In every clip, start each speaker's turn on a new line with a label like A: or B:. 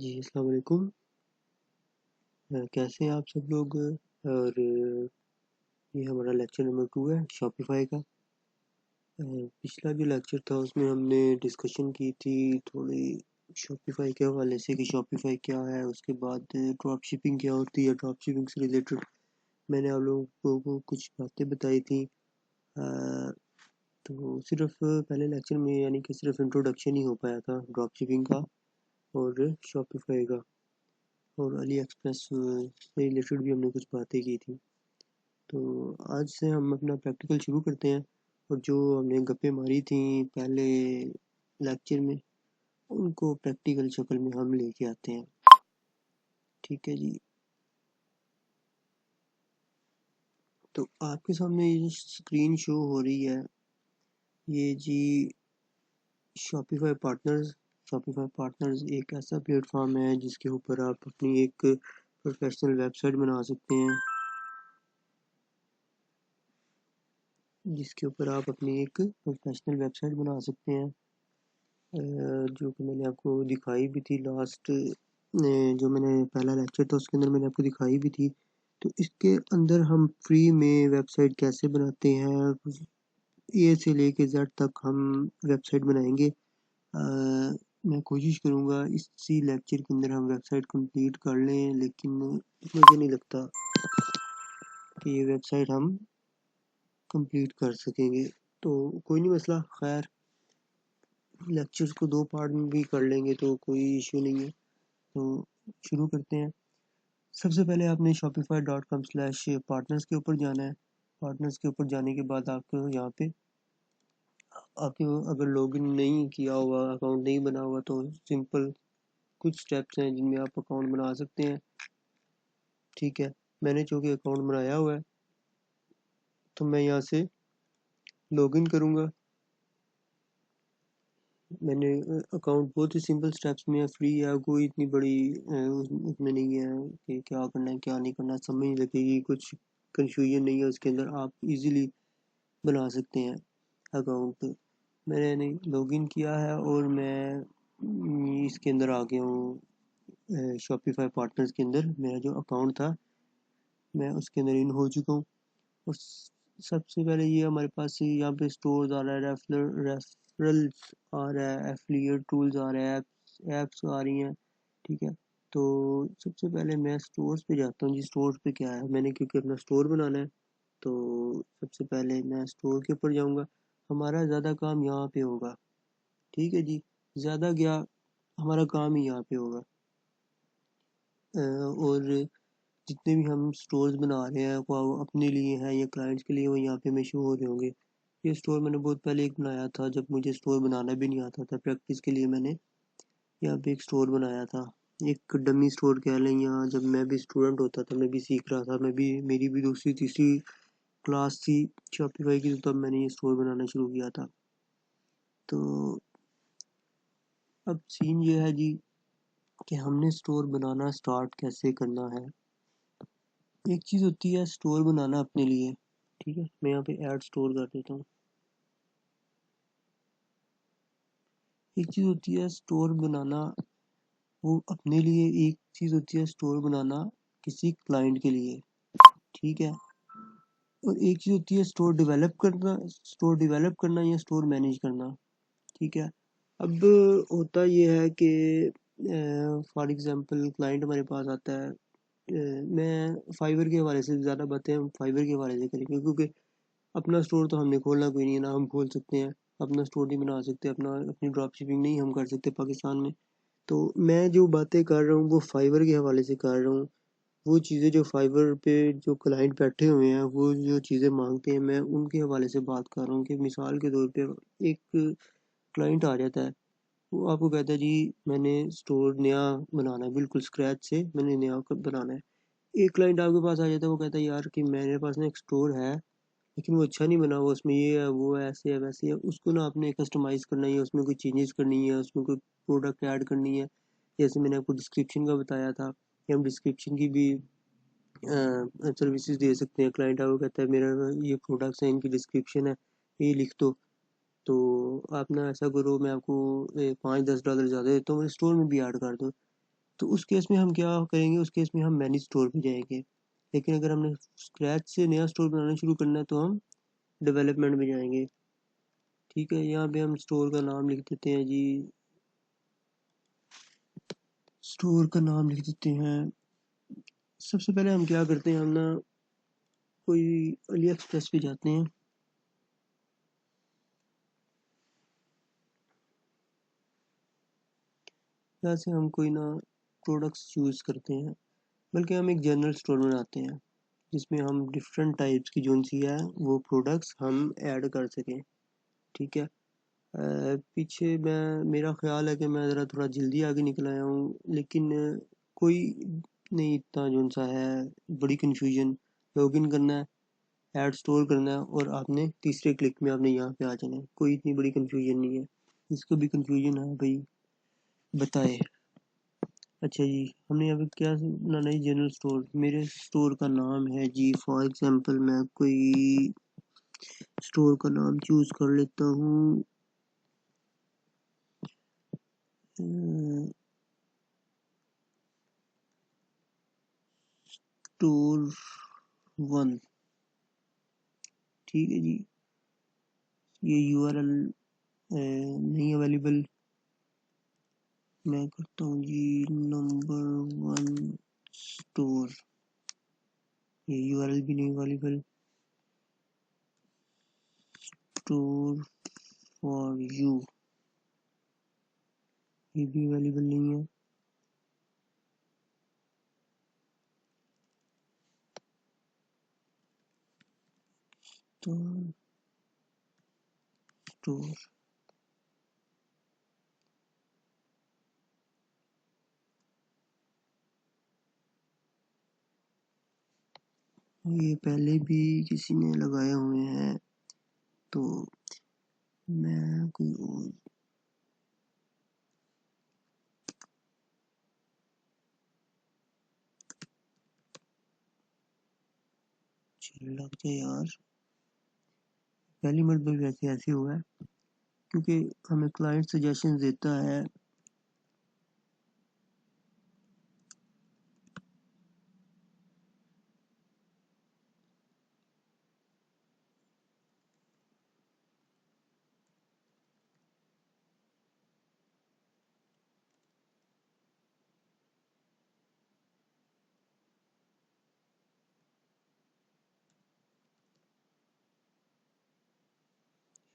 A: जी, अस्सलाम वालेकुम। कैसे हैं आप सब लोग? और ये हमारा लेक्चर नंबर 2 है शॉपिफ़ाई का। पिछला जो लेक्चर था उसमें हमने डिस्कशन की थी थोड़ी शॉपिफ़ाई के हवाले से कि शॉपिफ़ाई क्या है, उसके बाद ड्रॉप शिपिंग क्या होती है, ड्रॉप शिपिंग से रिलेटेड मैंने आप लोगों को कुछ बातें बताई थी। तो सिर्फ पहले लेक्चर में यानी कि सिर्फ इंट्रोडक्शन ही हो पाया था ड्रॉप शिपिंग का और शॉपिफ़ाई का, और अली एक्सप्रेस से रिलेटेड भी हमने कुछ बातें की थी। तो आज से हम अपना प्रैक्टिकल शुरू करते हैं, और जो हमने गप्पे मारी थी पहले लेक्चर में उनको प्रैक्टिकल शक्ल में हम लेके आते हैं। ठीक है जी। तो आपके सामने ये स्क्रीन शो हो रही है, ये जी शॉपिफाई पार्टनर्स एक ऐसा प्लेटफॉर्म है जिसके ऊपर आप अपनी एक प्रोफेशनल वेबसाइट बना सकते हैं, जो कि मैंने आपको दिखाई भी थी लास्ट जो मैंने पहला लेक्चर था उसके अंदर मैंने आपको दिखाई भी थी। तो इसके अंदर हम फ्री में वेबसाइट कैसे बनाते हैं, ए से लेके जेड तक हम वेबसाइट बनाएंगे। मैं कोशिश करूँगा इसी लेक्चर के अंदर हम वेबसाइट कंप्लीट कर लें, लेकिन मुझे नहीं लगता कि ये वेबसाइट हम कंप्लीट कर सकेंगे। तो कोई नहीं मसला, खैर लेक्चर्स को 2 पार्ट में भी कर लेंगे तो कोई इशू नहीं है। तो शुरू करते हैं। सबसे पहले आपने shopify.com/partners के ऊपर जाना है। पार्टनर्स के ऊपर जाने के बाद आपको यहाँ पे आपके अगर लॉगिन नहीं किया हुआ, अकाउंट नहीं बना हुआ, तो सिंपल कुछ स्टेप्स हैं जिनमें आप अकाउंट बना सकते हैं। ठीक है, मैंने चूँकि अकाउंट बनाया हुआ है तो मैं यहाँ से लॉगिन करूँगा। मैंने अकाउंट बहुत ही सिंपल स्टेप्स में है, फ्री है, कोई इतनी बड़ी उसमें नहीं है कि क्या करना है क्या नहीं करना, समझ नहीं लगेगी, कुछ कन्फ्यूजन नहीं है उसके अंदर, आप इजीली बना सकते हैं अकाउंट। मैंने लॉगिन किया है और मैं इसके अंदर आ गया हूँ। शॉपिफाई पार्टनर्स के अंदर मेरा जो अकाउंट था मैं उसके अंदर इन हो चुका हूँ। और सबसे पहले ये हमारे पास यहाँ पे स्टोर्स आ रहा है, रेफरल्स आ रहा है, एफिलिएट टूल्स आ रहे हैं, एप्स आ रही हैं। ठीक है, तो सबसे पहले मैं स्टोर्स पे जाता हूँ जी। स्टोर्स पे क्या है, मैंने क्योंकि अपना स्टोर बनाना है तो सबसे पहले मैं स्टोर के ऊपर जाऊँगा। हमारा ज़्यादा काम यहाँ पे होगा। ठीक है जी, ज़्यादा क्या, हमारा काम ही यहाँ पे होगा। और जितने भी हम स्टोर्स बना रहे हैं वो अपने लिए हैं या क्लाइंट्स के लिए, वो यहाँ पे हमें शो हो रहे होंगे। ये स्टोर मैंने बहुत पहले एक बनाया था जब मुझे स्टोर बनाना भी नहीं आता था, प्रैक्टिस के लिए मैंने यहाँ पे एक स्टोर बनाया था, एक डमी स्टोर कह लें। यहाँ जब मैं भी स्टूडेंट होता था, मैं भी सीख रहा था, मैं भी मेरी भी दूसरी तीसरी क्लास थी शॉपिफाई की, तो तब मैंने ये स्टोर बनाना शुरू किया था। तो अब सीन ये है जी कि हमने स्टोर बनाना स्टार्ट कैसे करना है। एक चीज़ होती है स्टोर बनाना अपने लिए। ठीक है, मैं यहाँ पे ऐड स्टोर कर देता हूँ। एक चीज़ होती है स्टोर बनाना वो अपने लिए, एक चीज़ होती है स्टोर बनाना किसी क्लाइंट के लिए। ठीक है, और एक चीज़ होती है स्टोर डेवलप करना या स्टोर मैनेज करना। ठीक है, अब होता ये है कि फॉर एग्जांपल क्लाइंट हमारे पास आता है। मैं फाइवर के हवाले से ज़्यादा बातें हम फाइवर के हवाले से करेंगे, क्योंकि अपना स्टोर तो हमने खोलना कोई नहीं है, ना हम खोल सकते हैं, अपना स्टोर नहीं बना सकते, अपनी ड्रॉप शिपिंग नहीं हम कर सकते पाकिस्तान में। तो मैं जो बातें कर रहा हूँ वो फाइवर के हवाले से कर रहा हूँ। वो चीज़ें जो फाइवर पे जो क्लाइंट बैठे हुए हैं वो जो चीज़ें मांगते हैं, मैं उनके हवाले से बात कर रहा हूँ। कि मिसाल के तौर पे एक क्लाइंट आ जाता है, वो आपको कहता है जी मैंने स्टोर नया बनाना है, बिल्कुल स्क्रैच से मैंने नया बनाना है। एक क्लाइंट आपके पास आ जाता है, वो कहता है यार कि मेरे पास ना एक स्टोर है लेकिन वो अच्छा नहीं बना हुआ, उसमें ये है वो है ऐसे है वैसे है, उसको ना आपने कस्टमाइज़ करना है, उसमें कोई चेंजेस करनी है, उसमें कोई प्रोडक्ट ऐड करनी है। जैसे मैंने आपको डिस्क्रिप्शन का बताया था कि हम डिस्क्रिप्शन की भी सर्विसेज दे सकते हैं। क्लाइंट आपको कहता है मेरा ये प्रोडक्ट्स हैं, इनकी डिस्क्रिप्शन है, ये लिख दो। तो आप ना ऐसा करो, मैं आपको $5-10 ज़्यादा देता हूँ, मेरे स्टोर में भी ऐड कर दो। तो उस केस में हम क्या करेंगे, उस केस में हम मैनेज स्टोर पे जाएंगे। लेकिन अगर हमने स्क्रैच से नया स्टोर बनाना शुरू करना है तो हम डेवलपमेंट में जाएंगे। ठीक है, यहाँ पे हम स्टोर का नाम लिख देते हैं जी, स्टोर का नाम लिख देते हैं। सबसे पहले हम क्या करते हैं, हम ना कोई अली एक्सप्रेस पे जाते हैं। यहाँ से हम कोई ना प्रोडक्ट्स चूज़ करते हैं, बल्कि हम एक जनरल स्टोर बनाते हैं जिसमें हम डिफरेंट टाइप्स की जो सी है वो प्रोडक्ट्स हम ऐड कर सकें। ठीक है। पीछे मैं, मेरा ख्याल है कि मैं ज़रा थोड़ा जल्दी आगे निकल आया हूँ, लेकिन कोई नहीं इतना जो सा है बड़ी कन्फ्यूजन। लॉगिन करना है, ऐड स्टोर करना है और आपने तीसरे क्लिक में आपने यहाँ पे आ जाना है। कोई इतनी बड़ी कन्फ्यूजन नहीं है। जिसको भी कन्फ्यूजन है भाई बताए। अच्छा जी, हमने यहाँ पे क्या बनाना है, जनरल स्टोर। मेरे स्टोर का नाम है जी, फॉर एग्जांपल मैं कोई स्टोर का नाम चूज कर लेता हूँ। स्टोर 1। ठीक है जी, ये यूआरएल नहीं अवेलेबल। मैं करता हूँ जी नंबर 1 स्टोर, ये यूआरएल भी नहीं अवेलेबल। स्टोर फॉर यू, ये भी अवेलेबल नहीं है। तो स्टोर, ये पहले भी किसी ने लगाए हुए हैं, तो मैं कोई और लग जाए यार। पहली मरतबा वैसे ऐसे हुआ है क्योंकि हमें क्लाइंट सजेशन देता है।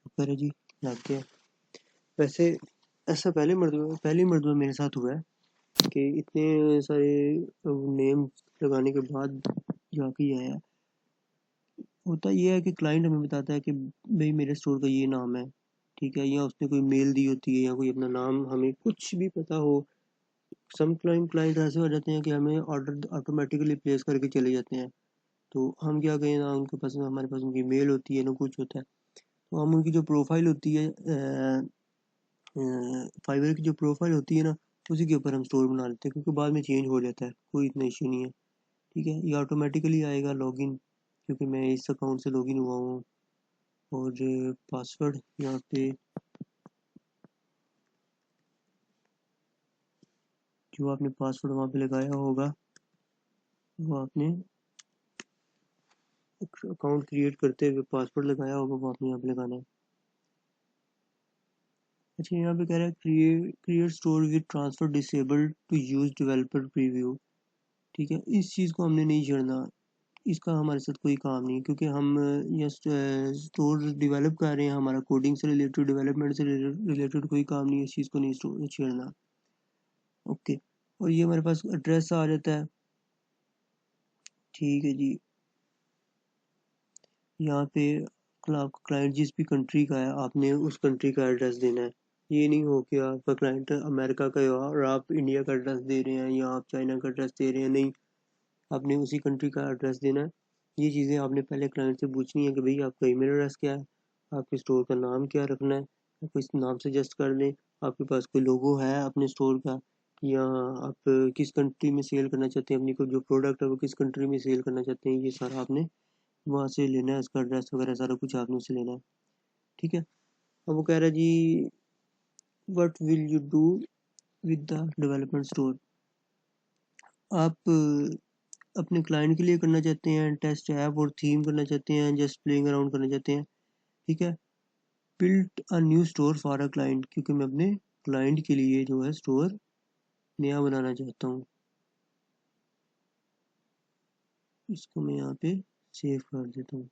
A: शुक्र है जी, लग गया। वैसे ऐसा पहली मरतबा मेरे साथ हुआ है कि इतने सारे नेम लगाने के बाद जाके ये आया। होता ये है कि क्लाइंट हमें बताता है कि भाई मेरे स्टोर का ये नाम है। ठीक है, या उसने कोई मेल दी होती है या कोई अपना नाम, हमें कुछ भी पता हो। सम क्लाइंट ऐसे हो जाते हैं कि हमें ऑर्डर ऑटोमेटिकली प्लेस करके चले जाते हैं। तो हम क्या कहें ना, उनके पास हमारे पास उनकी मेल होती है ना कुछ होता है। तो हम उनकी जो प्रोफाइल होती है, फाइवर की जो प्रोफाइल होती है ना, उसी के ऊपर हम स्टोर बना लेते हैं क्योंकि बाद में चेंज हो जाता है, कोई इतना इशू नहीं है। ठीक है, ये ऑटोमेटिकली आएगा लॉगिन, क्योंकि मैं इस अकाउंट से लॉगिन हुआ हूँ। और पासवर्ड यहाँ पे जो आपने पासवर्ड वहाँ पे लगाया होगा वो आपने अकाउंट क्रिएट करते हुए पासवर्ड लगाया होगा वो आपने यहाँ पे लगाना है। अच्छा, यहाँ पे कह रहा है create store with transfer disable to use developer preview. ठीक है, इस चीज़ को हमने नहीं छेड़ना, इसका हमारे साथ कोई काम नहीं, क्योंकि हम ये स्टोर डेवलप कर रहे हैं। हमारा कोडिंग से रिलेटेड, डेवलपमेंट से रिलेटेड कोई काम नहीं है, इस चीज़ को नहीं छेड़ना। ओके, और ये हमारे पास एड्रेस आ जाता है। ठीक है जी, यहाँ पे क्लाइंट जिस भी कंट्री का है आपने उस कंट्री का एड्रेस देना है। ये नहीं हो कि आपका क्लाइंट अमेरिका का है और आप इंडिया का एड्रेस दे रहे हैं या आप चाइना का एड्रेस दे रहे हैं। नहीं, आपने उसी कंट्री का एड्रेस देना है। ये चीज़ें आपने पहले क्लाइंट से पूछनी है कि भाई आपका ईमेल एड्रेस क्या है, आपके स्टोर का नाम क्या रखना है, आपको इस नाम सजेस्ट कर दें। आपके पास कोई लोगो है अपने स्टोर का, या आप किस कंट्री में सेल करना चाहते हैं, अपनी कोई जो प्रोडक्ट है वो किस कंट्री में सेल करना चाहते हैं, ये सारा आपने वहाँ से लेना है। इसका एड्रेस वगैरह सारा कुछ आपने उससे लेना है। ठीक है, अब वो कह रहा है जी what will you do with the development store. आप अपने क्लाइंट के लिए करना चाहते हैं टेस्ट ऐप और थीम करना चाहते हैं, जस्ट प्लेइंग अराउंड करना चाहते हैं, ठीक है। Built a new store for a client, क्योंकि मैं अपने क्लाइंट के लिए जो है स्टोर नया बनाना चाहता हूँ। इसको मैं यहाँ पे सेव कर देता हूँ।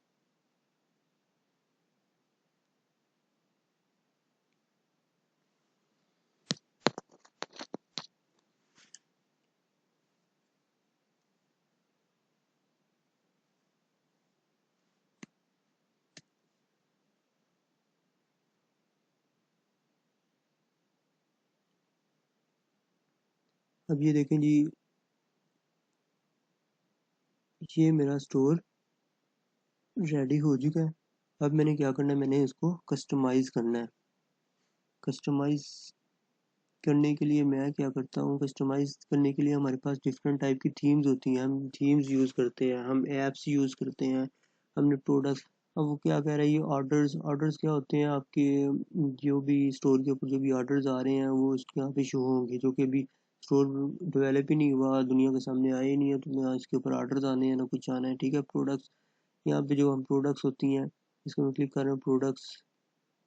A: अब ये देखें जी, ये मेरा स्टोर रेडी हो चुका है। अब मैंने क्या करना है, मैंने इसको कस्टमाइज़ करना है। कस्टमाइज़ करने के लिए मैं क्या करता हूँ, कस्टमाइज़ करने के लिए हमारे पास डिफरेंट टाइप की थीम्स होती हैं, हम थीम्स यूज़ करते हैं, हम ऐप्स यूज़ करते हैं, हमने प्रोडक्ट्स। अब वो क्या कह रहा है, ये ऑर्डर्स ऑर्डर्स क्या होते हैं, आपके जो भी स्टोर के ऊपर जो भी ऑर्डर्स आ रहे हैं वो उसके यहाँ पे शो होंगे, जो कि अभी स्टोर डेवलप ही नहीं हुआ, दुनिया के सामने आए ही नहीं है, तो ना इसके ऊपर ऑर्डर्स आने हैं ना कुछ आना है, ठीक है। प्रोडक्ट्स, यहाँ पे जो हम प्रोडक्ट्स होती हैं, इसको मैं क्लिक कर रहा हूँ प्रोडक्ट्स,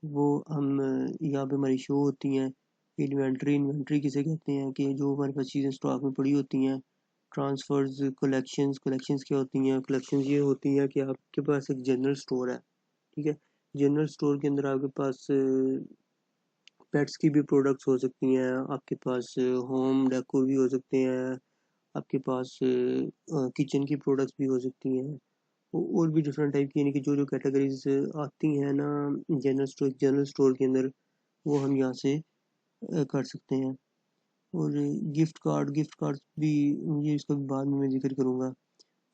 A: वो हम यहाँ पे हमारी शो होती हैं। इन्वेंट्री, इन्वेंट्री किसे कहते हैं कि जो हमारे पास चीज़ें स्टॉक में पड़ी होती हैं। ट्रांसफ़र्स, कलेक्शंस, कलेक्शंस क्या होती हैं, कलेक्शंस ये होती हैं कि आपके पास एक जनरल स्टोर है, ठीक है। जनरल स्टोर के अंदर आपके पास पेट्स की भी प्रोडक्ट्स हो सकती हैं, आपके पास होम डेकोर भी हो सकते हैं, आपके पास किचन की प्रोडक्ट्स भी हो सकती हैं, और भी डिफरेंट टाइप की, यानी कि जो जो कैटेगरीज आती हैं ना जनरल स्टोर के अंदर, वो हम यहाँ से कर सकते हैं। और गिफ्ट कार्ड भी, ये इसका भी बाद में मैं जिक्र करूँगा।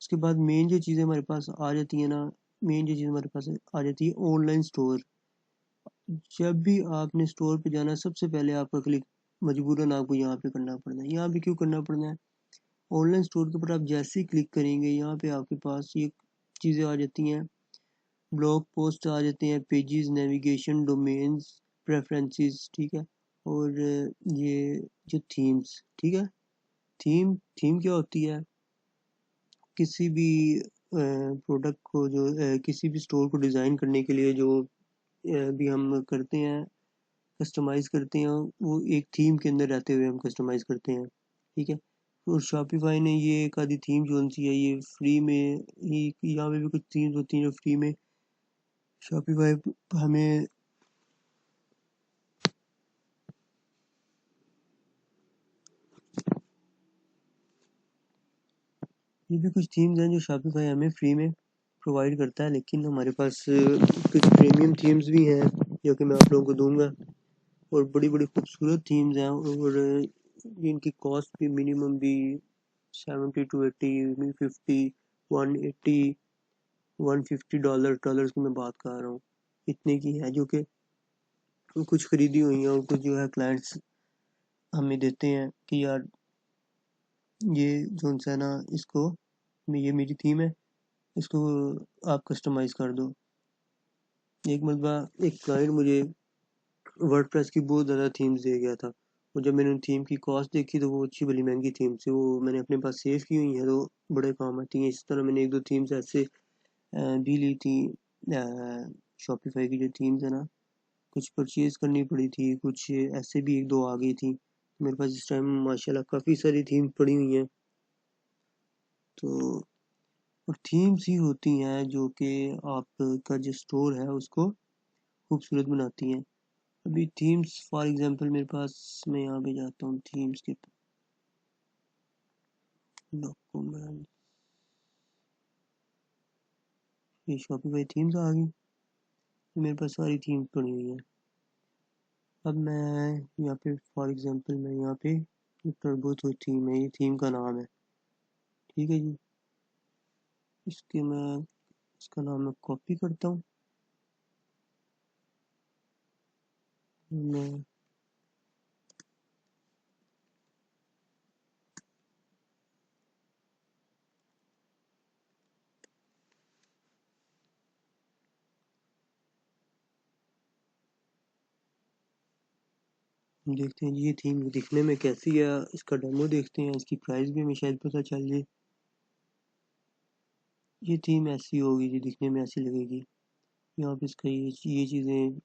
A: उसके बाद मेन जो चीज़ें हमारे पास आ जाती है ना, मेन जो चीज़ हमारे पास आ जाती है ऑनलाइन स्टोर। जब भी आपने स्टोर पे जाना है, सबसे पहले आपका क्लिक मजबूरन आपको यहाँ पे करना पड़ना है। यहाँ पे क्यों करना पड़ना है, ऑनलाइन स्टोर के ऊपर आप जैसे ही क्लिक करेंगे, यहाँ पे आपके पास ये चीज़ें आ जाती हैं, ब्लॉग पोस्ट आ जाते हैं, पेजेस, नेविगेशन, डोमेन्स, प्रेफरेंसेस, ठीक है। और ये जो थीम्स, ठीक है। थीम थीम क्या होती है, किसी भी प्रोडक्ट को जो किसी भी स्टोर को डिज़ाइन करने के लिए जो भी हम करते हैं, कस्टमाइज़ करते हैं, वो एक थीम के अंदर रहते हुए हम कस्टमाइज़ करते हैं, ठीक है। और शॉपिफाई ने ये एक आधी थीम जो सी है, ये फ्री में ही, यहाँ पे भी कुछ थीम्स होती हैं जो फ्री में शॉपिफाई हमें, ये भी कुछ थीम्स हैं जो शॉपिफाई हमें फ्री में प्रोवाइड करता है, लेकिन हमारे पास कुछ प्रीमियम थीम्स भी हैं जो कि मैं आप लोगों को दूंगा, और बड़ी बड़ी खूबसूरत थीम्स हैं, और इनकी कॉस्ट भी मिनिमम भी 70 to 80, 50, 180, $150 डॉलर्स की मैं बात कर रहा हूँ, इतने की है, जो कि कुछ खरीदी हुई हैं, और कुछ जो है क्लाइंट्स हमें देते हैं कि यार ये जो है ना, इसको, ये मेरी थीम है, इसको आप कस्टमाइज़ कर दो। एक मरतबा एक क्लाइंट मुझे वर्डप्रेस की बहुत ज़्यादा थीम्स दे गया था, और जब मैंने उन थीम की कॉस्ट देखी तो वो अच्छी भली महंगी थीम थी, वो मैंने अपने पास सेव की हुई हैं, तो बड़े काम आती हैं। इस तरह मैंने एक दो थीम्स ऐसे भी ली थी, शॉपिफाई की जो थीम्स है ना, कुछ परचेज़ करनी पड़ी थी, कुछ ऐसे भी एक दो आ गई थी। मेरे पास इस टाइम माशाल्लाह काफ़ी सारी थीम पड़ी हुई हैं। तो और थीम्स ही होती हैं जो कि आपका जो स्टोर है उसको खूबसूरत बनाती हैं। अभी थीम्स फॉर एग्जांपल मेरे पास, मैं यहाँ पे जाता हूँ थीम्स के डॉक्यूमेंट, ये शॉपिफाई थीम्स आ गई, मेरे पास सारी थीम्स पड़ी हुई हैं। अब मैं यहाँ पे फॉर एग्जांपल मैं यहाँ पे टर्बो तो थीम है, ये थीम का नाम है, ठीक है जी। इसके मैं इसका नाम मैं कॉपी करता हूँ, मैं देखते हैं जी ये थीम दिखने में कैसी है, इसका डेमो देखते हैं, इसकी प्राइस भी हमें शायद पता चल जाए। ये थीम ऐसी होगी जी, दिखने में ऐसी लगेगी। यहाँ पे इसका ये चीज़ें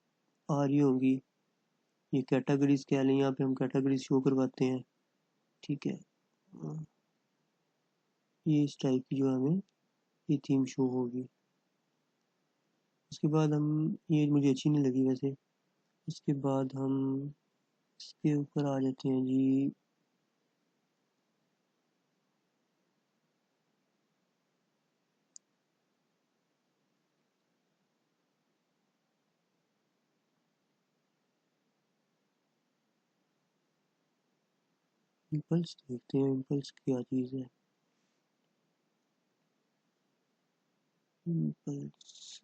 A: आ रही होंगी, ये कैटेगरीज कह लें, यहाँ पे हम कैटेगरीज शो करवाते हैं। ठीक है, ये इस टाइप की जो हमें ये थीम शो होगी। उसके बाद हम, ये मुझे अच्छी नहीं लगी वैसे। उसके बाद हम इसके ऊपर आ जाते हैं जी। इम्पल्स देखते हैं, इम्पल्स क्या चीज़ है। इम्पल्स,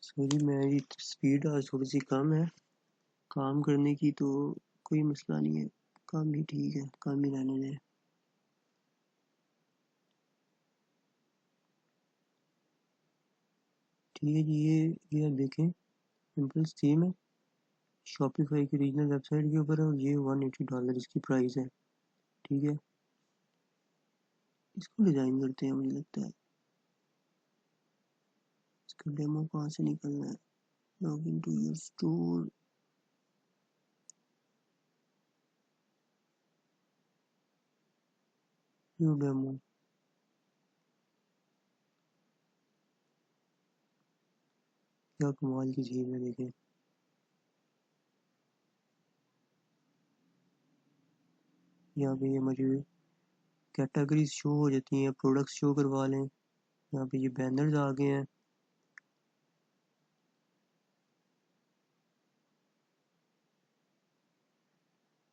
A: सॉरी मेरी स्पीड आज थोड़ी सी कम है काम करने की, तो कोई मसला नहीं है, काम ही ठीक है, काम ही रहने दें। ठीक है जी, ये आप देखें, इम्पल्स थीम है, शॉपिफाई की रीजनल वेबसाइट के ऊपर है, और ये $180 इसकी प्राइस है। ठीक है, इसको डिज़ाइन करते हैं, मुझे लगता है इसका डेमो कहाँ से निकलना है। Log in to your store, yo demo. क्या कमाल की चीज़ है, देखें यहाँ पे ये मुझे कैटेगरीज शो हो जाती हैं, प्रोडक्ट्स शो करवा लें, यहाँ पे ये बैनर्स आ गए हैं।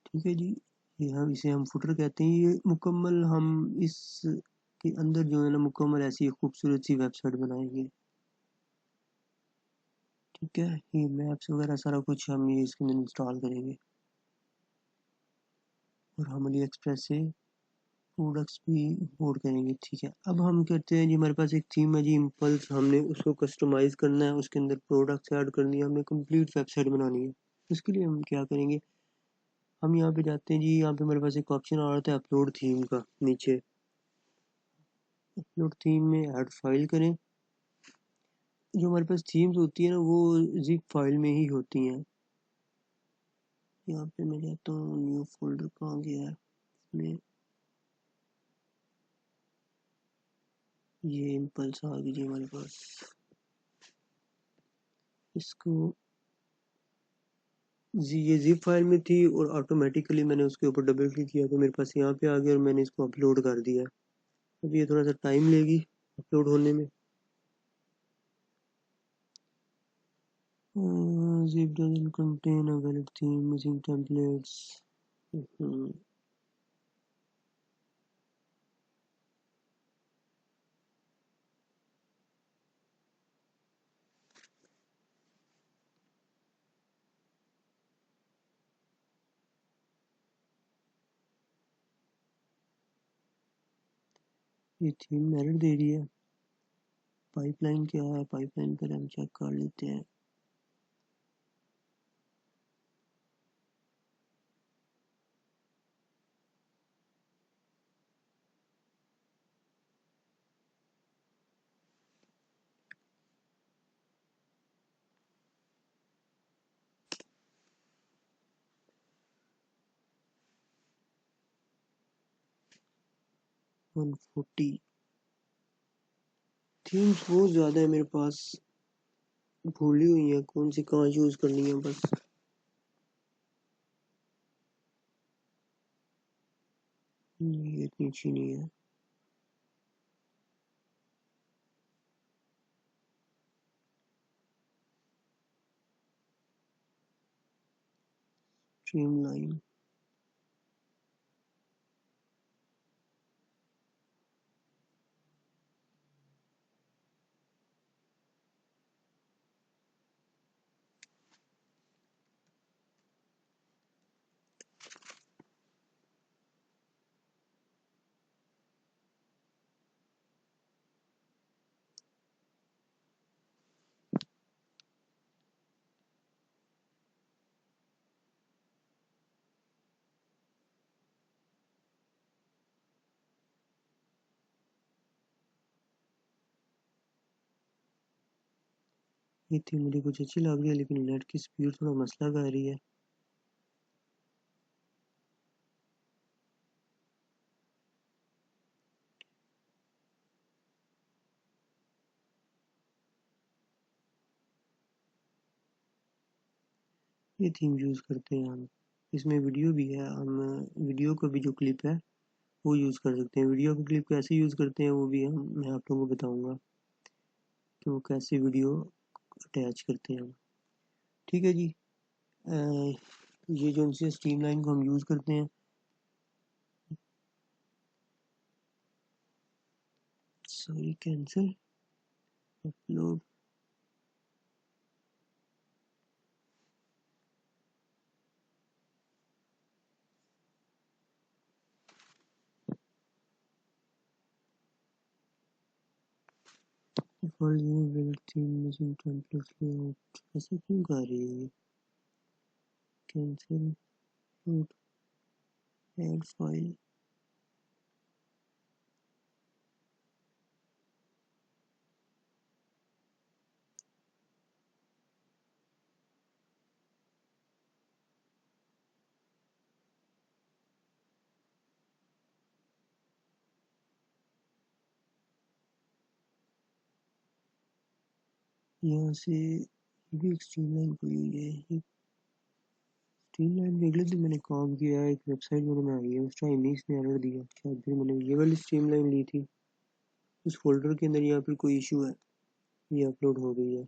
A: ठीक है जी, ये हम इसे हम फुटर कहते हैं। ये मुकम्मल हम इस के अंदर जो है ना, मुकम्मल ऐसी एक खूबसूरत सी वेबसाइट बनाएंगे। ठीक है, ये मैप्स वगैरह सारा कुछ हम ये इसके अंदर इंस्टॉल करेंगे, और हम अली एक्सप्रेस से प्रोडक्ट्स भी इंपोर्ट करेंगे। ठीक है, अब हम कहते हैं जी हमारे पास एक थीम है जी इम्पल्स, हमने उसको कस्टमाइज़ करना है, उसके अंदर प्रोडक्ट्स ऐड करनी है, हमने कंप्लीट वेबसाइट बनानी है। उसके लिए हम क्या करेंगे, हम यहाँ पे जाते हैं जी, यहाँ पे हमारे पास एक ऑप्शन आ रहा था अपलोड थीम का, नीचे अपलोड थीम में ऐड फाइल करें। जो हमारे पास थीम्स होती है ना, वो जिप फाइल में ही होती हैं। यहाँ पे मैं जाता हूँ, न्यू फोल्डर कहाँ गया है इसमें, ये इम्पल्स आ गई जी हमारे पास। इसको जी ये जिप फाइल में थी, और ऑटोमेटिकली मैंने उसके ऊपर डबल क्लिक किया तो मेरे पास यहाँ पे आ गया, और मैंने इसको अपलोड कर दिया। अब ये थोड़ा सा टाइम लेगी अपलोड होने में। Zip doesn't contain a valid theme, missing templates. ये थीम एरर दे रही है। पाइपलाइन क्या है, पाइपलाइन पर हम चेक कर लेते हैं। वन फोर्टी थीम्स बहुत ज़्यादा है मेरे पास, भूली हुई है कौन सी कहाँ यूज़ करनी है बस। ये इतनी अच्छी नहीं है। स्ट्रीमलाइन, ये थी मुझे कुछ अच्छी लग रही है, लेकिन नेट की स्पीड थोड़ा मसला कर रही है। ये थीम यूज़ करते हैं हम। इसमें वीडियो भी है, हम वीडियो का भी जो क्लिप है वो यूज़ कर सकते हैं। वीडियो का क्लिप कैसे यूज़ करते हैं वो भी मैं आप लोगों को बताऊंगा कि वो कैसे वीडियो अटैच करते हैं हम। ठीक है जी। ये जो उनसे स्ट्रीमलाइन को हम यूज़ करते हैं। Sorry, cancel upload. ऐसा क्यों कर रही है ये? Cancel add file. यहाँ से ये भी एक स्ट्रीमलाइन खुली हुई है। ये स्ट्रीमलाइन में अगले दिन मैंने काम किया है, एक वेबसाइट मेरे में आई है, उस टाइम नहीं इसने एरर दिया। शायद फिर मैंने ये वाली स्ट्रीमलाइन ली थी, उस फोल्डर के अंदर या फिर कोई इशू है, ये अपलोड हो गई है।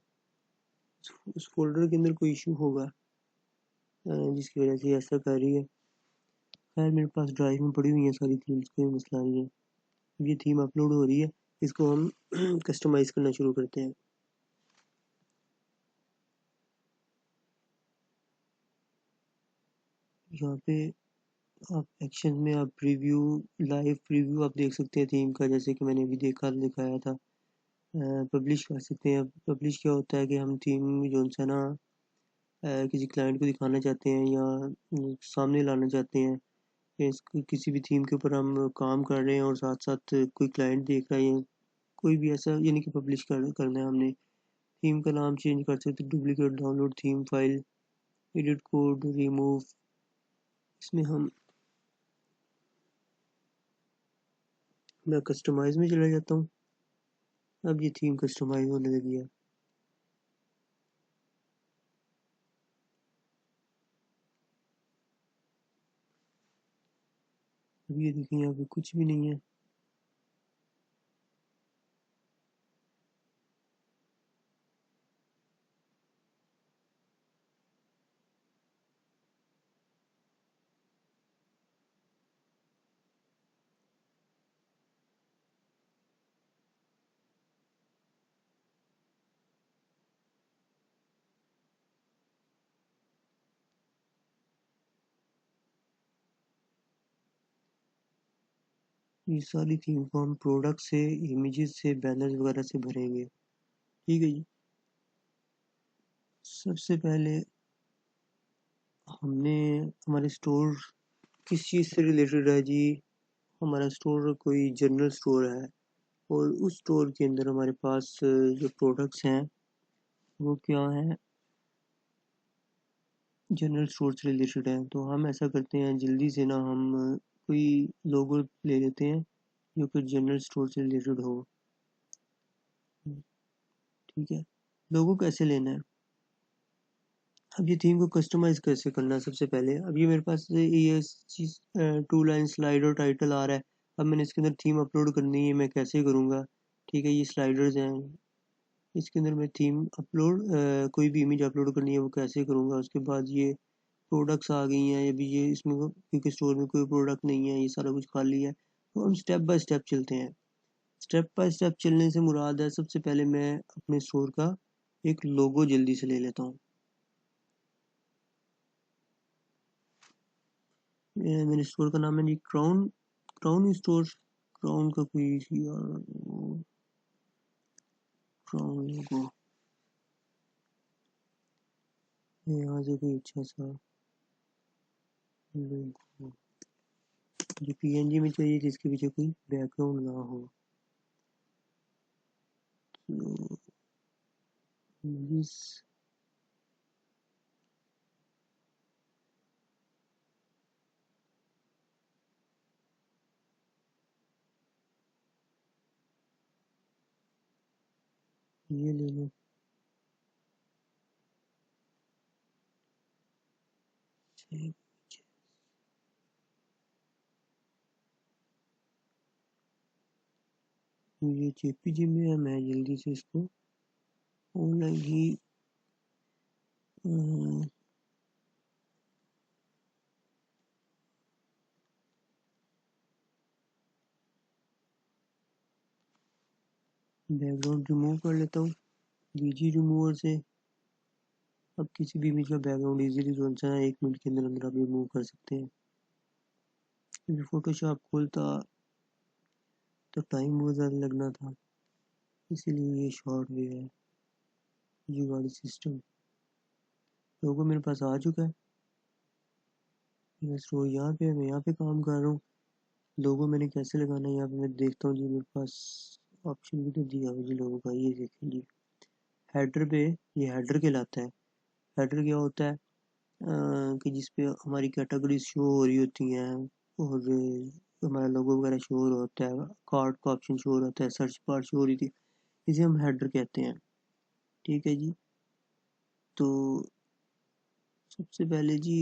A: उस फोल्डर के अंदर कोई इशू होगा जिसकी वजह से ऐसा कर रही है। खैर मेरे पास ड्राइव में पड़ी हुई है सारी थीम्स, कोई मसला नहीं है। ये थीम अपलोड हो रही है, इसको हम कस्टमाइज़ करना शुरू करते हैं। यहाँ पे आप एक्शन में आप प्रीव्यू, लाइव प्रीव्यू आप देख सकते हैं थीम का, जैसे कि मैंने अभी दिखाया था। पब्लिश कर सकते हैं। पब्लिश क्या होता है कि हम थीम जो है ना किसी क्लाइंट को दिखाना चाहते हैं या सामने लाना चाहते हैं, या किसी भी थीम के ऊपर हम काम कर रहे हैं और साथ साथ कोई क्लाइंट देख रहा है, कोई भी ऐसा, यानी कि पब्लिश करना है हमने। थीम का नाम चेंज कर सकते हैं, duplicate download theme file, edit code, remove. इसमें मैं कस्टमाइज में चला जाता हूँ। अब ये थीम कस्टमाइज होने लगी है। अब ये देखिए यहाँ पे कुछ भी नहीं है। ये सारी थीम को हम प्रोडक्ट से, इमेजेस से, बैनर्स वगैरह से भरेंगे। ठीक है जी। सबसे पहले हमने हमारे स्टोर किस चीज़ से रिलेटेड है जी? हमारा स्टोर कोई जनरल स्टोर है, और उस स्टोर के अंदर हमारे पास जो प्रोडक्ट्स हैं वो क्या है, जनरल स्टोर से रिलेटेड है। तो हम ऐसा करते हैं, जल्दी से ना हम कोई लोगो ले लेते हैं जो कि जनरल स्टोर से रिलेटेड हो। ठीक है। लोगो कैसे लेना है? अब ये थीम को कस्टमाइज कैसे करना है? सबसे पहले अब ये मेरे पास ये चीज़ टू लाइन स्लाइड और टाइटल आ रहा है। अब मैंने इसके अंदर थीम अपलोड करनी है, मैं कैसे करूँगा? ठीक है, ये स्लाइडर्स हैं, इसके अंदर मैं थीम अपलोड कोई भी इमेज अपलोड करनी है वो कैसे करूँगा? उसके बाद ये प्रोडक्ट्स आ गई हैं, अभी ये इसमें क्योंकि स्टोर में कोई प्रोडक्ट नहीं है, ये सारा कुछ खाली है। तो हम स्टेप बाय स्टेप चलते हैं। स्टेप बाय स्टेप चलने से मुराद है, सबसे पहले मैं अपने स्टोर का एक लोगो जल्दी से ले लेता हूँ। मेरे स्टोर का नाम है जी क्राउन, क्राउन स्टोर। क्राउन का कोई क्राउन लोगो, यहाँ से कोई अच्छा सा लोगो जो पीएनजी में चाहिए, जिसके पीछे कोई बैकग्राउंड ना हो। तो इस ये ले लो। ये जेपीजी में है, मैं जल्दी से इसको ऑनलाइन ही बैकग्राउंड रिमूव कर लेता हूँ बीजी रिमूवर से। अब किसी भी इमेज का बैकग्राउंड इजीली जो है 1 मिनट के अंदर अंदर आप रिमूव कर सकते हैं। अभी फोटोशॉप खोलता तो टाइम बहुत ज़्यादा लगना था, इसीलिए ये शॉर्ट वे है जुगाड़ी सिस्टम। लोगो मेरे पास आ चुका है, बस वो यहाँ पे मैं यहाँ पे काम कर रहा हूँ। लोगो मैंने कैसे लगाना है यहाँ पे मैं देखता हूँ जी। मेरे पास ऑप्शन भी तो दिया हुआ जी लोगों का, ये देखें जी। हेडर पे, ये हेडर कहलाता है। हेडर क्या होता है कि जिसपे हमारी कैटेगरी शो हो रही होती हैं और हमारा लोगो वगैरह शो हो रहा होता है, कार्ड का ऑप्शन शो हो रहा होता है, सर्च बार शो हो रही थी, इसे हम हेडर कहते हैं। ठीक है जी। तो सबसे पहले जी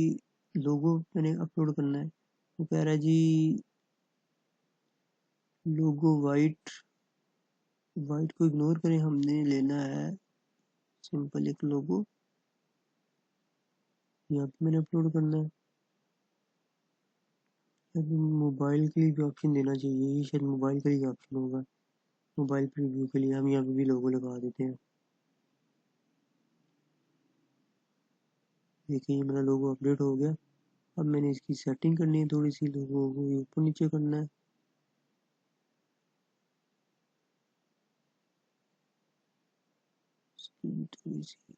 A: लोगो मैंने अपलोड करना है। वो कह रहा है जी लोगो वाइट को इग्नोर करें, हमने लेना है सिंपल एक लोगो। यहाँ पे मैंने अपलोड करना है। अभी मोबाइल के लिए भी ऑप्शन देना चाहिए, ये शायद मोबाइल का ही ऑप्शन होगा। मोबाइल प्रीव्यू के लिए हम यहाँ पे भी लोगो लगा देते हैं। देखिए ये मेरा लोगो अपडेट हो गया। अब मैंने इसकी सेटिंग करनी है, थोड़ी सी लोगो को ऊपर नीचे करना है। थोड़ी सी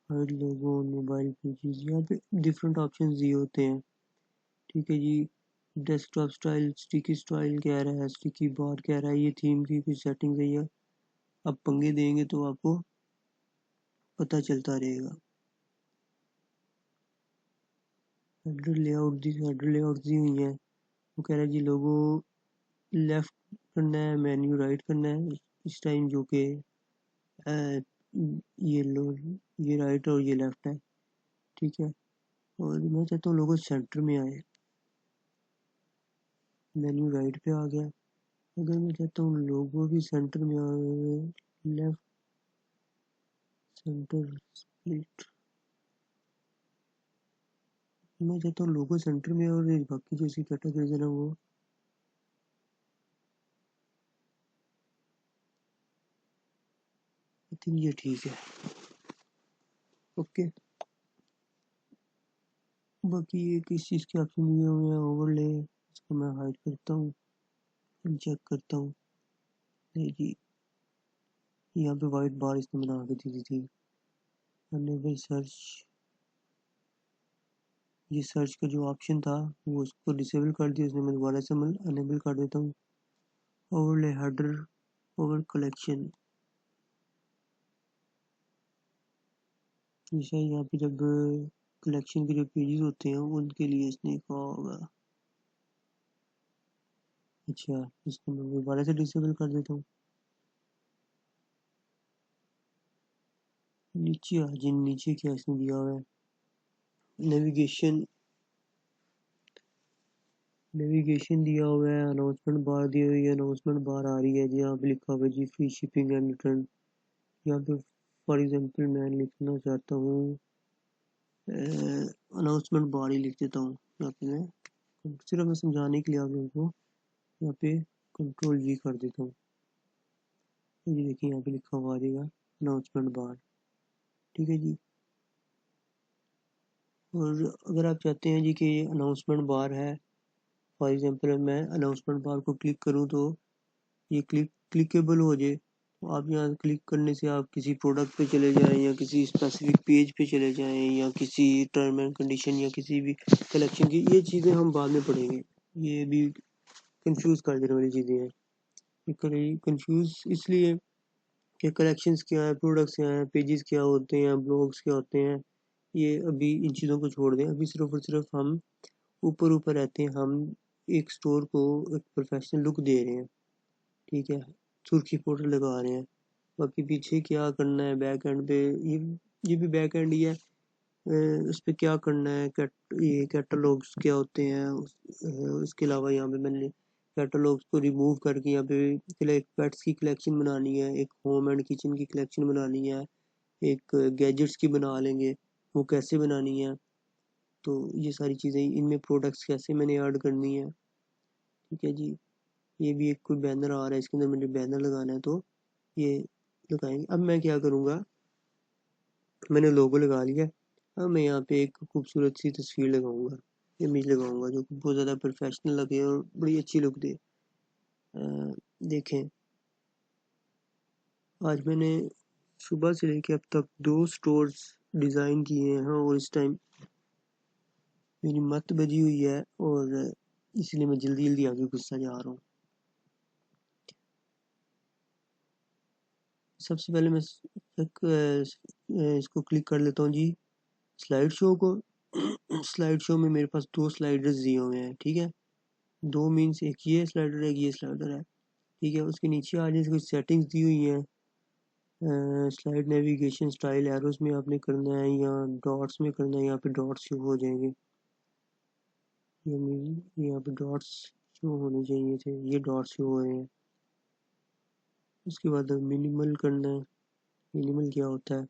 A: हाइड लोगो मोबाइल पेजेस, यहाँ पे डिफरेंट ऑप्शन दिए होते हैं। ठीक है जी। डेस्कटॉप स्टाइल, स्टिकी स्टाइल कह रहा है, स्टिकी बार कह रहा है, ये थीम की कुछ सेटिंग है। अब पंगे देंगे तो आपको पता चलता रहेगा। हेडर लेआउट दी हुई है। वो कह रहा है जी लोगो लेफ्ट करना है, मेन्यू राइट करना है इस टाइम, जो कि ये लो, ये राइट और ये लेफ्ट है। ठीक है। और मैं चाहता हूँ लोगो सेंटर में आए, मेन्यू राइट पे आ गया। अगर मैं चाहता हूँ लोगो भी सेंटर में आए, लेफ्ट सेंटर स्प्लिट, मैं चाहता हूँ लोगो सेंटर में और बाकी जो इसकी कैटेगरीज है ना वो आई थिंक ये ठीक है। ओके। बाकी ये किस चीज़ के ऑप्शन दिए हुए हैं, ओवरले, इसको मैं हाइड करता हूँ, चेक करता हूँ। नहीं जी, यहाँ पे वाइट बार इसने बना के दी थी। अनेबल सर्च, ये सर्च का जो ऑप्शन था वो उसको डिसेबल कर दिया उसने, मैं दोबारा से अनेबल कर देता हूँ। ओवरले हेडर ओवर कलेक्शन, ये यहाँ पे जब कलेक्शन के जो पेजेस होते हैं उनके लिए इसने कहा होगा। अच्छा, इसको मैं दोबारा से डिसेबल कर देता हूँ। नीचे आ जी, नीचे क्या इसने दिया हुआ है, नेविगेशन दिया हुआ है, अनाउंसमेंट बार दी हुई है, अनाउंसमेंट बार आ रही है जी। यहाँ पे लिखा हुआ है जी फ्री शिपिंग एंड रिटर्न। यहाँ पे फॉर एग्जांपल मैं लिखना चाहता हूँ अनाउंसमेंट बार ही लिख देता हूँ। यहाँ पे मैं सिर्फ मैं समझाने के लिए आप लोगों को यहाँ पे कंट्रोल जी कर देता हूँ। ये देखिए यहाँ पे लिखा हुआ आ जाएगा अनाउंसमेंट बार। ठीक है जी। और अगर आप चाहते हैं जी कि ये अनाउंसमेंट बार है, फॉर एग्जांपल मैं अनाउंसमेंट बार को क्लिक करूँ तो ये क्लिकेबल हो जाए, तो आप यहाँ क्लिक करने से आप किसी प्रोडक्ट पे चले जाएं या किसी स्पेसिफिक पेज पे चले जाएं या किसी टर्म एंड कंडीशन या किसी भी कलेक्शन की, ये चीज़ें हम बाद में पढ़ेंगे। ये भी कंफ्यूज कर देने वाली चीज़ें हैं। कंफ्यूज इसलिए कि कलेक्शंस क्या है, प्रोडक्ट्स क्या हैं, पेजेस क्या होते हैं, ब्लॉग्स क्या होते हैं, ये अभी इन चीज़ों को छोड़ दें। अभी सिर्फ और सिर्फ हम ऊपर ऊपर रहते हैं, हम एक स्टोर को एक प्रोफेशनल लुक दे रहे हैं, ठीक है, सुर्खी फोटो लगा रहे हैं। बाकी पीछे क्या करना है बैक एंड पे, ये भी बैक एंड ही है। उस पे क्या करना है, ये कैटलॉग्स क्या होते हैं, उसके अलावा यहाँ पे मैंने कैटलॉग्स को रिमूव करके यहाँ पे पेट्स की कलेक्शन बनानी है, एक होम एंड किचन की कलेक्शन बनानी है, एक गैजेट्स की बना लेंगे। वो कैसे बनानी है, तो ये सारी चीज़ें इनमें प्रोडक्ट्स कैसे मैंने ऐड करनी है, ठीक है जी। ये भी एक कोई बैनर आ रहा है, इसके अंदर मैंने बैनर लगाना है, तो ये लगाएंगे। अब मैं क्या करूँगा, मैंने लोगो लगा लिया। अब मैं यहाँ पे एक खूबसूरत सी तस्वीर लगाऊंगा, इमेज लगाऊंगा जो कि बहुत ज़्यादा प्रोफेशनल लगे और बड़ी अच्छी लुक दे। देखें, आज मैंने सुबह से लेके अब तक 2 स्टोर्स डिज़ाइन किए हैं और इस टाइम मेरी मत बजी हुई है और इसलिए मैं जल्दी जल्दी आगे गुस्सा जा रहा हूँ। सबसे पहले मैं इसको क्लिक कर लेता हूँ जी, स्लाइड शो को। स्लाइड शो में मेरे पास 2 स्लाइडर्स दिए हुए हैं, ठीक है। 2 मीन्स एक ये स्लाइडर है, एक ये स्लाइडर है, ठीक है। उसके नीचे आ जाए कुछ सेटिंग्स दी हुई हैं, स्लाइड नेविगेशन स्टाइल एरोस में आपने करना है या डॉट्स में करना है। यहाँ पे डॉट्स शो हो जाएंगे, यहाँ पे डॉट्स शो होने चाहिए थे, ये डॉट्स शो हो रहे हैं। उसके बाद मिनिमल करना है। मिनिमल क्या होता है,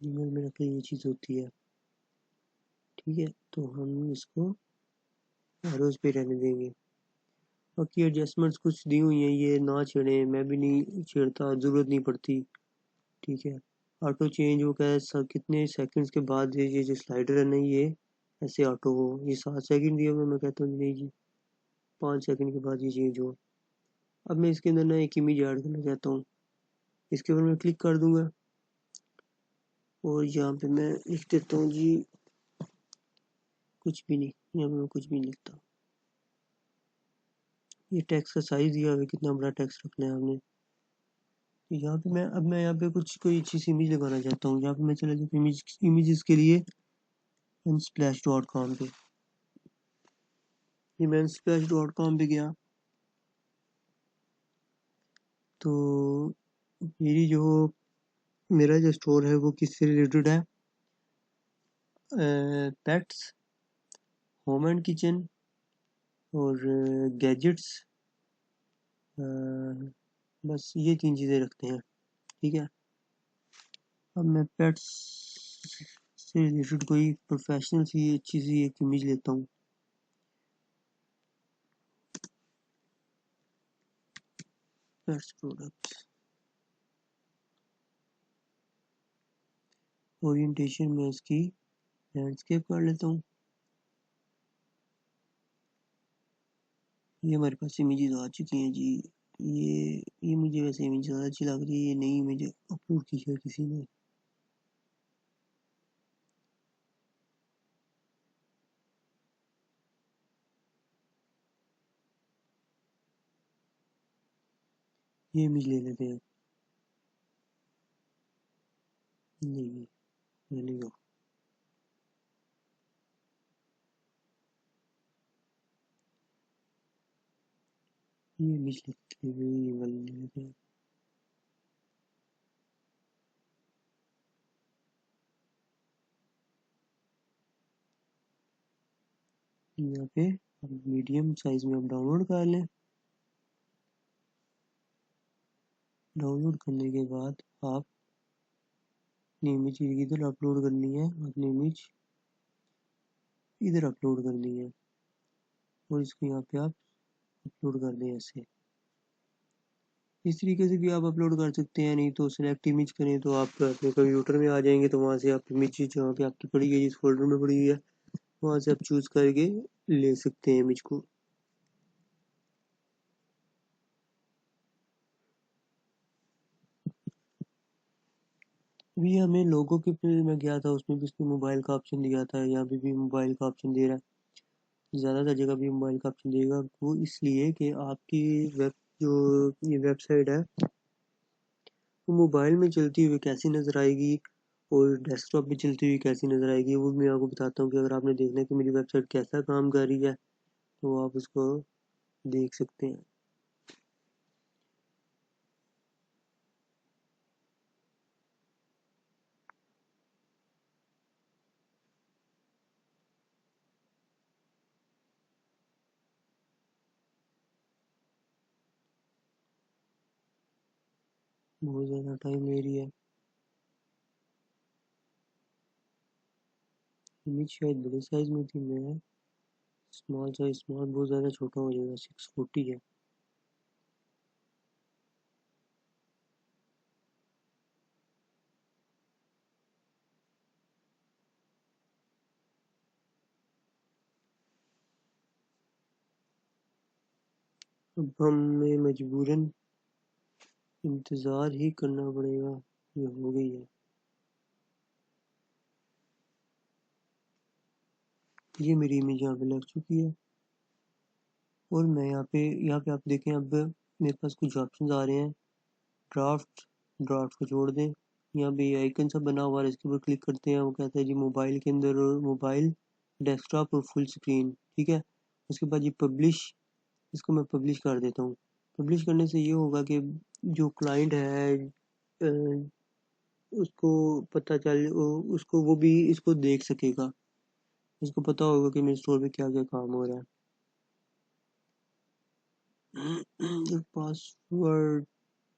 A: मिनिमल में रखिए ये चीज़ होती है, ठीक है। तो हम इसको एरोस पे रहने देंगे। बाकी एडजस्टमेंट्स कुछ दी हुई हैं, ये ना छेड़ें, मैं भी नहीं छेड़ता, ज़रूरत नहीं पड़ती, ठीक है। ऑटो चेंज वो क्या है, कितने सेकंड्स के बाद ये जो स्लाइडर है ना, ये ऐसे ऑटो हो, ये 7 सेकंड दिया हुआ, मैं कहता हूँ नहीं जी 5 सेकंड के बाद ये चेंज हो। अब मैं इसके अंदर ना एक इमेज ऐड करना चाहता हूँ, इसके ऊपर मैं क्लिक कर दूंगा और यहाँ पे मैं लिख देता हूँ जी कुछ भी नहीं, यहाँ पे मैं कुछ भी नहीं लिखता। ये टेक्स्ट का साइज दिया हुआ है, कितना बड़ा टेक्स्ट रखना है आपने। यहाँ पे मैं यहाँ पे कुछ कोई अच्छी सी इमेज लगाना चाहता हूँ। यहाँ पे मैं चला जाता हूँ इमेजेस के लिए unsplash.com पे। ये मैं unsplash.com पे गया तो मेरा जो स्टोर है वो किससे रिलेटेड है, पेट्स, होम एंड किचन और गैजेट्स, बस ये 3 चीज़ें रखते हैं, ठीक है। अब मैं पेट्स से रिलेटेड कोई प्रोफेशनल सी अच्छी सी एक इमेज लेता हूँ। पेट्स प्रोडक्ट्स, ओरिएंटेशन में इसकी लैंडस्केप कर लेता हूँ। ये हमारे पास इमेजेस आ चुकी हैं जी। ये मुझे वैसे इमेज ज़्यादा अच्छी लग रही है, ये नई इमेज अपलोड की है किसी ने। ये इमेज ले लेते हैं, नहीं मैंने कहा ये इमेज लेते हुए ये वाली ले लेते हैं। यहाँ पे मीडियम साइज में आप डाउनलोड कर लें। डाउनलोड करने के बाद आप अपनी इमेज इधर अपलोड करनी है, अपनी इमेज इधर अपलोड करनी है और इसको यहाँ पे आप अपलोड कर दें ऐसे। इस तरीके से भी आप अपलोड कर सकते हैं, नहीं तो सिलेक्ट इमेज करें तो आप अपने कंप्यूटर में आ जाएंगे, तो वहाँ से आप इमेज जहाँ पे आपकी पड़ी है, जिस फोल्डर में पड़ी हुई है, वहाँ से आप चूज़ करके ले सकते हैं इमेज को। अभी हमें लोगों के पे मैं गया था, उसमें भी उसने मोबाइल का ऑप्शन दिया था, यहाँ पे भी मोबाइल का ऑप्शन दे रहा है। ज़्यादातर जगह भी मोबाइल का ऑप्शन देगा, वो इसलिए कि आपकी वेब जो ये वेबसाइट है वो मोबाइल में चलती हुई कैसी नज़र आएगी और डेस्कटॉप पे चलती हुई कैसी नज़र आएगी, वो मैं आपको बताता हूँ कि अगर आपने देखना है कि मेरी वेबसाइट कैसा काम कर रही है तो आप उसको देख सकते हैं। बहुत ज़्यादा टाइम ले रही है। इमेज शायद बड़े साइज में थी, मैं स्मॉल साइज, स्मॉल बहुत ज़्यादा छोटा हो जाएगा, 640 है। अब हमें मजबूरन इंतज़ार ही करना पड़ेगा। ये हो गई है, ये मेरी इमेज यहाँ पे लग चुकी है। और मैं यहाँ पे आप देखें, अब मेरे पास कुछ ऑप्शन आ रहे हैं। ड्राफ्ट, ड्राफ्ट को छोड़ दें। यहाँ पे ये आइकन सा बना हुआ है, इसके ऊपर क्लिक करते हैं, वो कहता है जी मोबाइल के अंदर, मोबाइल, डेस्कटॉप और फुल स्क्रीन, ठीक है। उसके बाद ये पब्लिश, इसको मैं पब्लिश कर देता हूँ। पब्लिश करने से ये होगा कि जो क्लाइंट है उसको पता चल, उसको वो भी इसको देख सकेगा, उसको पता होगा कि मेरे स्टोर पे क्या क्या काम हो रहा है। Password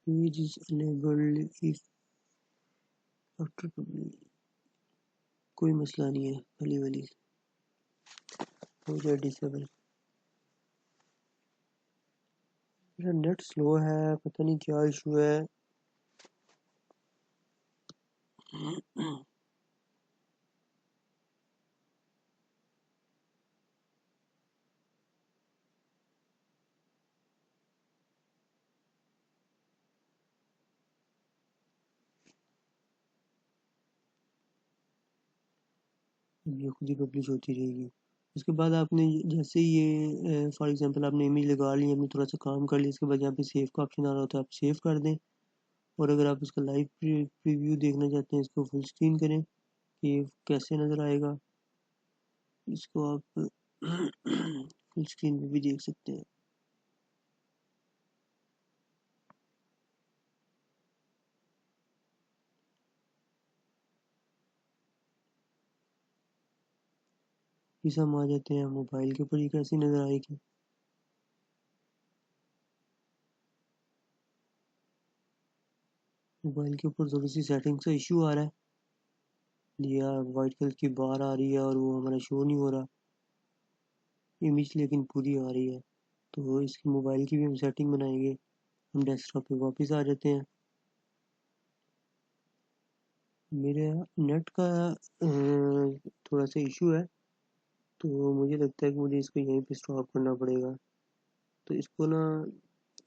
A: page is enabled if after कोई मसला नहीं है, खाली वाली हो जाए डिसेबल। मेरा नेट स्लो है, पता नहीं क्या इशू है। ये खुद ही पब्लिश होती रहेगी। उसके बाद आपने जैसे ही ये फॉर एग्जांपल आपने इमेज लगा ली, आपने थोड़ा सा काम कर लिया, इसके बाद यहाँ पे सेव का ऑप्शन आ रहा होता है, आप सेव कर दें। और अगर आप इसका लाइव प्रीव्यू देखना चाहते हैं, इसको फुल स्क्रीन करें कि कैसे नज़र आएगा। इसको आप फुल स्क्रीन पे भी देख सकते हैं। इस हम आ जाते हैं मोबाइल के ऊपर, ये कैसी नज़र आएगी। मोबाइल के ऊपर थोड़ी सी सेटिंग का इशू आ रहा है, या वाइट कलर की बार आ रही है और वो हमारा शो नहीं हो रहा, इमेज लेकिन पूरी आ रही है। तो इसकी मोबाइल की भी हम सेटिंग बनाएंगे। हम डेस्कटॉप पे वापस आ जाते हैं। मेरे नेट का थोड़ा सा इशू है, तो मुझे लगता है कि मुझे इसको यहीं पे स्टॉप करना पड़ेगा। तो इसको ना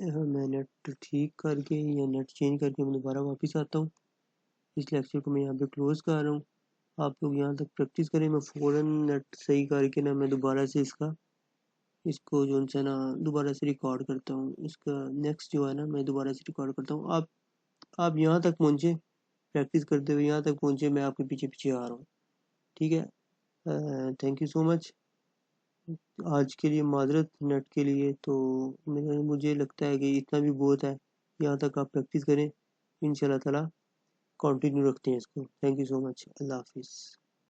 A: मैं नेट ठीक करके या नेट चेंज करके मैं दोबारा वापस आता हूँ। इस लेक्चर को मैं यहाँ पे क्लोज कर रहा हूँ। आप लोग यहाँ तक प्रैक्टिस करें, मैं फ़ौरन नेट सही करके ना मैं दोबारा से इसको जो है ना दोबारा से रिकॉर्ड करता हूँ। इसका नेक्स्ट जो है ना मैं दोबारा से रिकॉर्ड करता हूँ। आप यहाँ तक पहुँचे, प्रैक्टिस करते हुए यहाँ तक पहुँचे, मैं आपके पीछे पीछे आ रहा हूँ, ठीक है। Thank you so much. आज के लिए माजरत नेट के लिए, तो मुझे लगता है कि इतना भी बहुत है। यहाँ तक आप प्रैक्टिस करें, इंशाल्लाह ताला कंटिन्यू रखते हैं इसको। Thank you so much. Allah हाफिज़।